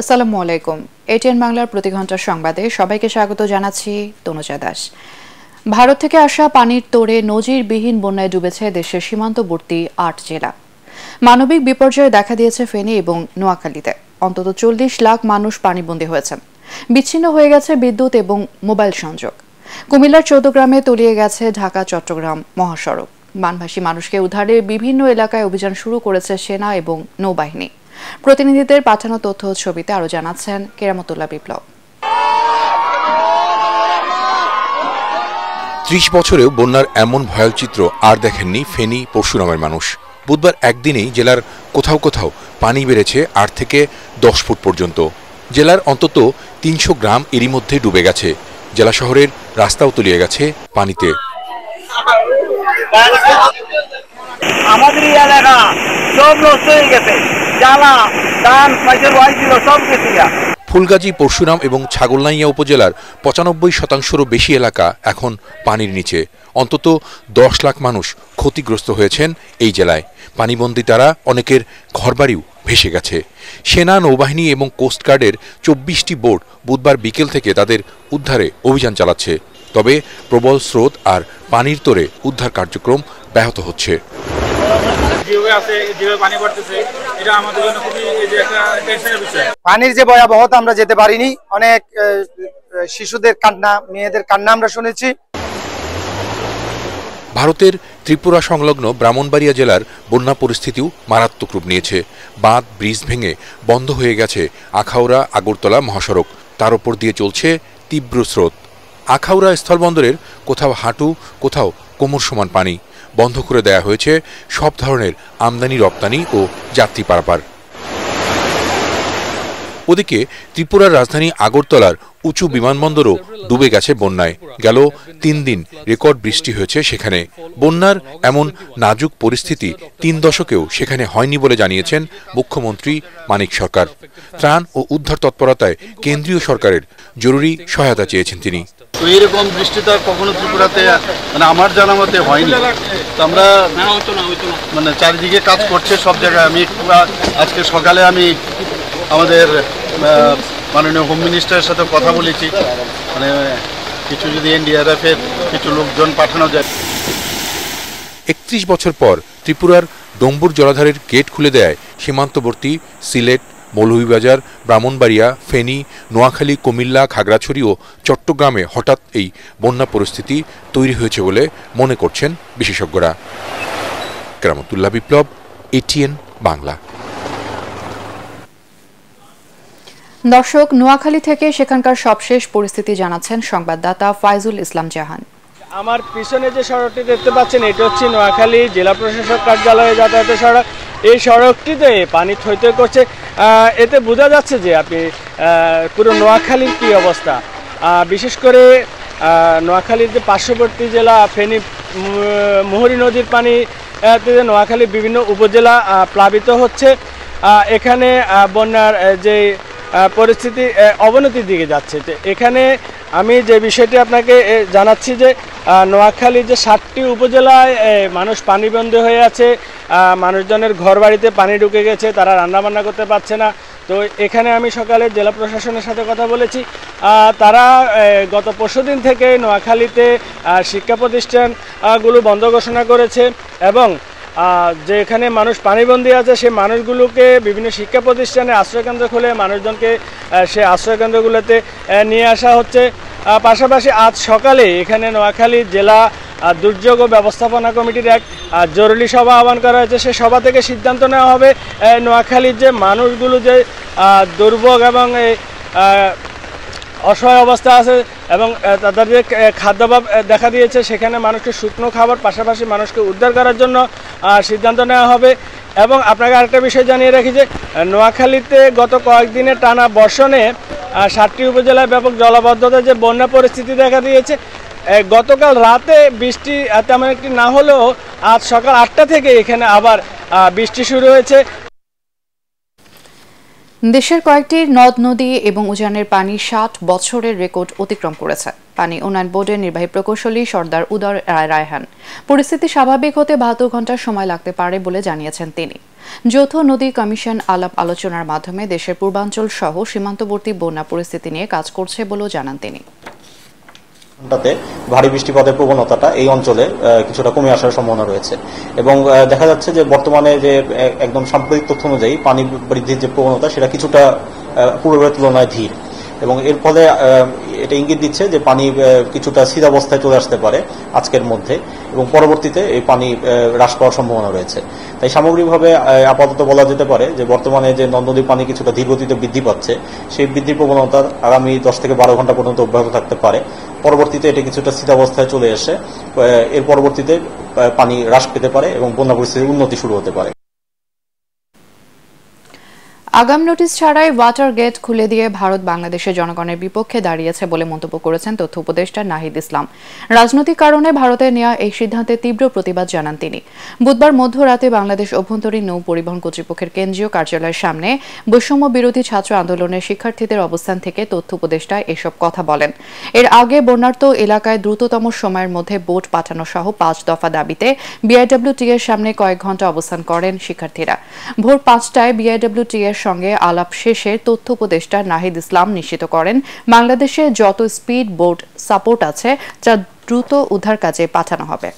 আসসালামু আলাইকুম। এটিএন বাংলার প্রতি ঘন্টার সংবাদে সবাইকে স্বাগত জানাচ্ছি তনুজা দাস। ভারত থেকে আসা পানির তোড়ে নজিরবিহীন বন্যায় ডুবেছে দেশের সীমান্তবর্তী ৮ জেলা। মানবিক বিপর্যয় দেখা দিয়েছে ফেনী এবং নোয়াখালীতে। অন্তত ৪০ লাখ মানুষ পানিবন্দী হয়েছেন। বিচ্ছিন্ন হয়ে গেছে বিদ্যুৎ এবং মোবাইল সংযোগ। কুমিল্লার ১৪ গ্রামে তলিয়ে গেছে ঢাকা চট্টগ্রাম মহাসড়ক। বানভাসী মানুষকে উদ্ধারে বিভিন্ন এলাকায় অভিযান শুরু করেছে সেনা এবং নৌবাহিনী। প্রতিনিধিদের পাঠানো তথ্য ছবিতে আরো জানাচ্ছেন কেরামতুল্লাহ বিপ্লব। ৩০ বছরেও বন্যার এমন ভয়াল চিত্র আর দেখেননি ফেনী পরশুরামের মানুষ। বুধবার একদিনেই জেলার কোথাও কোথাও পানি বেড়েছে ৮ থেকে ১০ ফুট পর্যন্ত। জেলার অন্তত ৩০০ গ্রাম এরই মধ্যে ডুবে গেছে। জেলা শহরের রাস্তাও তলিয়ে গেছে পানিতে। আমাদের এলাকা সব নষ্ট হয়ে গেছে। ফুলগাজী, পরশুরাম এবং ছাগলনাইয়া উপজেলার ৯৫%রও বেশি এলাকা এখন পানির নিচে। অন্তত ১০ লাখ মানুষ ক্ষতিগ্রস্ত হয়েছেন এই জেলায়। পানিবন্দী তারা অনেকের ঘরবাড়িও ভেসে গেছে। সেনা, নৌবাহিনী এবং কোস্টগার্ডের ২৪টি বোট বুধবার বিকেল থেকে তাদের উদ্ধারে অভিযান চালাচ্ছে। তবে প্রবল স্রোত আর পানির তোড়ে উদ্ধার কার্যক্রম ব্যাহত হচ্ছে। পানির যে ভয়াবহতা আমরা যেতে পারিনি, অনেক শিশুদের কান্না, মেয়েদের কান্না আমরা শুনেছি। ভারতের ত্রিপুরা সংলগ্ন ব্রাহ্মণবাড়িয়া জেলার বন্যা পরিস্থিতিও মারাত্মক রূপ নিয়েছে। বাঁধ, ব্রিজ ভেঙে বন্ধ হয়ে গেছে আখাউড়া আগরতলা মহাসড়ক। তার উপর দিয়ে চলছে তীব্র স্রোত। আখাউড়া স্থলবন্দরের কোথাও হাঁটু, কোথাও কোমর সমান পানি। বন্ধ করে দেয়া হয়েছে সব ধরনের আমদানি রপ্তানি ও যাত্রী পারাপার। ওদিকে ত্রিপুরার রাজধানী আগরতলার উঁচু বিমানবন্দরও ডুবে গেছে বন্যায়। গেল ৩ দিন রেকর্ড বৃষ্টি হয়েছে সেখানে। বন্যার এমন নাজুক পরিস্থিতি ৩ দশকেও সেখানে হয়নি বলে জানিয়েছেন মুখ্যমন্ত্রী মানিক সরকার। ত্রাণ ও উদ্ধার তৎপরতায় কেন্দ্রীয় সরকারের জরুরি সহায়তা চেয়েছেন তিনি। তো এইরকম বৃষ্টি তো কখনো ত্রিপুরাতে আমার জানা মতে হয়নি। তো আমরা চারিদিকে কাজ করছে সব জায়গায়। আমি আজকে সকালে আমি আমাদের মাননীয় হোম মিনিস্টারের সাথে কথা বলেছি, কিছু যদি এনডিআরএফের কিছু লোকজন পাঠানো যায়। ৩১ বছর পর ত্রিপুরার ডম্বুর জলাধারের গেট খুলে দেয় সীমান্তবর্তী সিলেট, মৌলভীবাজার, ব্রাহ্মণবাড়িয়া, ফেনী, নোয়াখালী, কুমিল্লা, খাগড়াছড়ি ও চট্টগ্রামে হঠাৎ এই বন্যা পরিস্থিতি তৈরি হয়েছে বলে মনে করছেন বিশেষজ্ঞরা। কেরামতুল্লাহ বিপ্লব, এটিএন বাংলা। দর্শক, নোয়াখালী থেকে সেখানকার সবশেষ পরিস্থিতি জানাচ্ছেন সংবাদদাতা ফাইজুল ইসলাম জাহান। আমার পিছনে যে সড়কটি দেখতে পাচ্ছেন, এটা হচ্ছে নোয়াখালী জেলা প্রশাসক কার্যালয়ে যাতায়াতের সড়ক। এই সড়কটিতে পানি থই থই করছে। এতে বোঝা যাচ্ছে যে আপনি পুরো নোয়াখালীর কি অবস্থা। বিশেষ করে নোয়াখালীর যে পার্শ্ববর্তী জেলা ফেনী, মুহুরী নদীর পানি নোয়াখালীর বিভিন্ন উপজেলা প্লাবিত হচ্ছে। এখানে বন্যার যে পরিস্থিতি অবনতির দিকে যাচ্ছে। এখানে আমি যে বিষয়টি আপনাকে জানাচ্ছি যে নোয়াখালীর যে 7টি উপজেলায় মানুষ পানিবন্দী হয়ে আছে। মানুষজনের ঘর বাড়িতে পানি ঢুকে গেছে, তারা রান্নাবান্না করতে পারছে না। তো এখানে আমি সকালে জেলা প্রশাসনের সাথে কথা বলেছি। তারা গত পরশুদিন থেকে নোয়াখালীতে শিক্ষা প্রতিষ্ঠানগুলো বন্ধ ঘোষণা করেছে এবং যেখানে মানুষ পানিবন্দী আছে সেই মানুষগুলোকে বিভিন্ন শিক্ষা প্রতিষ্ঠানে আশ্রয়কেন্দ্র খুলে মানুষজনকে সেই আশ্রয়কেন্দ্রগুলোতে নিয়ে আসা হচ্ছে। পাশাপাশি আজ সকালে এখানে নোয়াখালী জেলা দুর্যোগ ব্যবস্থাপনা কমিটির এক জরুরি সভা আহ্বান করা হয়েছে। সেই সভা থেকে সিদ্ধান্ত নেওয়া হবে নোয়াখালীর যে মানুষগুলো যে দুর্ভোগ এবং অসহায় অবস্থা আছে এবং তাদের যে খাদ্যাভাব দেখা দিয়েছে, সেখানে মানুষকে শুকনো খাবার পাশাপাশি মানুষকে উদ্ধার করার জন্য সিদ্ধান্ত নেওয়া হবে। এবং আপনাকে আরেকটা বিষয় জানিয়ে রাখি যে নোয়াখালীতে গত কয়েকদিনের টানা বর্ষণে 7টি উপজেলায় ব্যাপক জলাবদ্ধতা যে বন্যা পরিস্থিতি দেখা দিয়েছে। গতকাল রাতে বৃষ্টি তেমন একটি না হলেও আজ সকাল 8টা থেকে এখানে আবার বৃষ্টি শুরু হয়েছে। দেশের কয়েকটি নদ নদী এবং উজানের পানি 60 বছরের রেকর্ড অতিক্রম করেছে। পানি উন্নয়ন বোর্ডের নির্বাহী প্রকৌশলী সর্দার উদয় রায়হান পরিস্থিতি স্বাভাবিক হতে 72 ঘন্টা সময় লাগতে পারে বলে জানিয়েছেন তিনি। যৌথ নদী কমিশন আলাপ আলোচনার মাধ্যমে দেশের পূর্বাঞ্চল সহ সীমান্তবর্তী বন্যা পরিস্থিতি নিয়ে কাজ করছে বলেও জানান তিনি। ভারী বৃষ্টিপাতের প্রবণতাটা এই অঞ্চলে কিছুটা কমে আসার সম্ভাবনা রয়েছে এবং দেখা যাচ্ছে যে বর্তমানে যে একদম সাম্প্রতিক তথ্য অনুযায়ী পানি বৃদ্ধির যে প্রবণতা সেটা কিছুটা পূর্বের তুলনায় ধীর এবং এর ফলে এটা ইঙ্গিত দিচ্ছে যে পানি কিছুটা স্থিতাবস্থায় চলে আসতে পারে আজকের মধ্যে এবং পরবর্তীতে এই পানি হ্রাস পাওয়ার সম্ভাবনা রয়েছে। তাই সামগ্রিকভাবে আপাতত বলা যেতে পারে যে বর্তমানে যে নদ-নদীর পানি কিছুটা ধীরগতিতে বৃদ্ধি পাচ্ছে, সেই বৃদ্ধির প্রবণতা আগামী 10 থেকে 12 ঘন্টা পর্যন্ত অব্যাহত থাকতে পারে। পরবর্তীতে এটা কিছুটা স্থিতাবস্থায় চলে এসে এর পরবর্তীতে পানি হ্রাস পেতে পারে এবং বন্যা পরিস্থিতির উন্নতি শুরু হতে পারে। আগাম নোটিশ ছাড়াই ওয়াটার গেট খুলে দিয়ে ভারত বাংলাদেশের জনগণের বিপক্ষে দাঁড়িয়েছে বলে মন্তব্য করেছেন তথ্য উপদেষ্টা নাহিদ ইসলাম। রাজনৈতিক কারণে ভারতের নেওয়া এই সিদ্ধান্তে তীব্র প্রতিবাদ জানান তিনি। বুধবার মধ্যরাতে বাংলাদেশ অভ্যন্তরীণ নৌ পরিবহন কর্তৃপক্ষের কেন্দ্রীয় কার্যালয়ের সামনে বৈষম্য বিরোধী ছাত্র আন্দোলনের শিক্ষার্থীদের অবস্থান থেকে তথ্য উপদেষ্টা এসব কথা বলেন। এর আগে বন্যার্ত এলাকায় দ্রুততম সময়ের মধ্যে বোট পাঠানো সহ 5 দফা দাবিতে বিআইডব্লিউটি এর সামনে কয়েক ঘন্টা অবস্থান করেন শিক্ষার্থীরা। ভোর 5টায় বিআইডব্লিউটি এর সঙ্গে আলাপ শেষে তথ্য উপদেষ্টা নাহিদ ইসলাম নিশ্চিত করেন বাংলাদেশে যত স্পিড বোট সাপোর্ট আছে যা দ্রুত উদ্ধার কাজে পাঠানো হবে।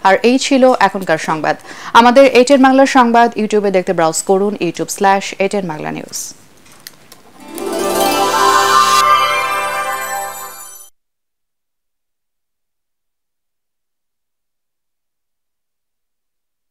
আর এই ছিল এখনকার সংবাদ। আমাদের ATN বাংলার সংবাদ ইউটিউবে দেখতে ব্রাউজ করুন youtube/ATN বাংলা নিউজ।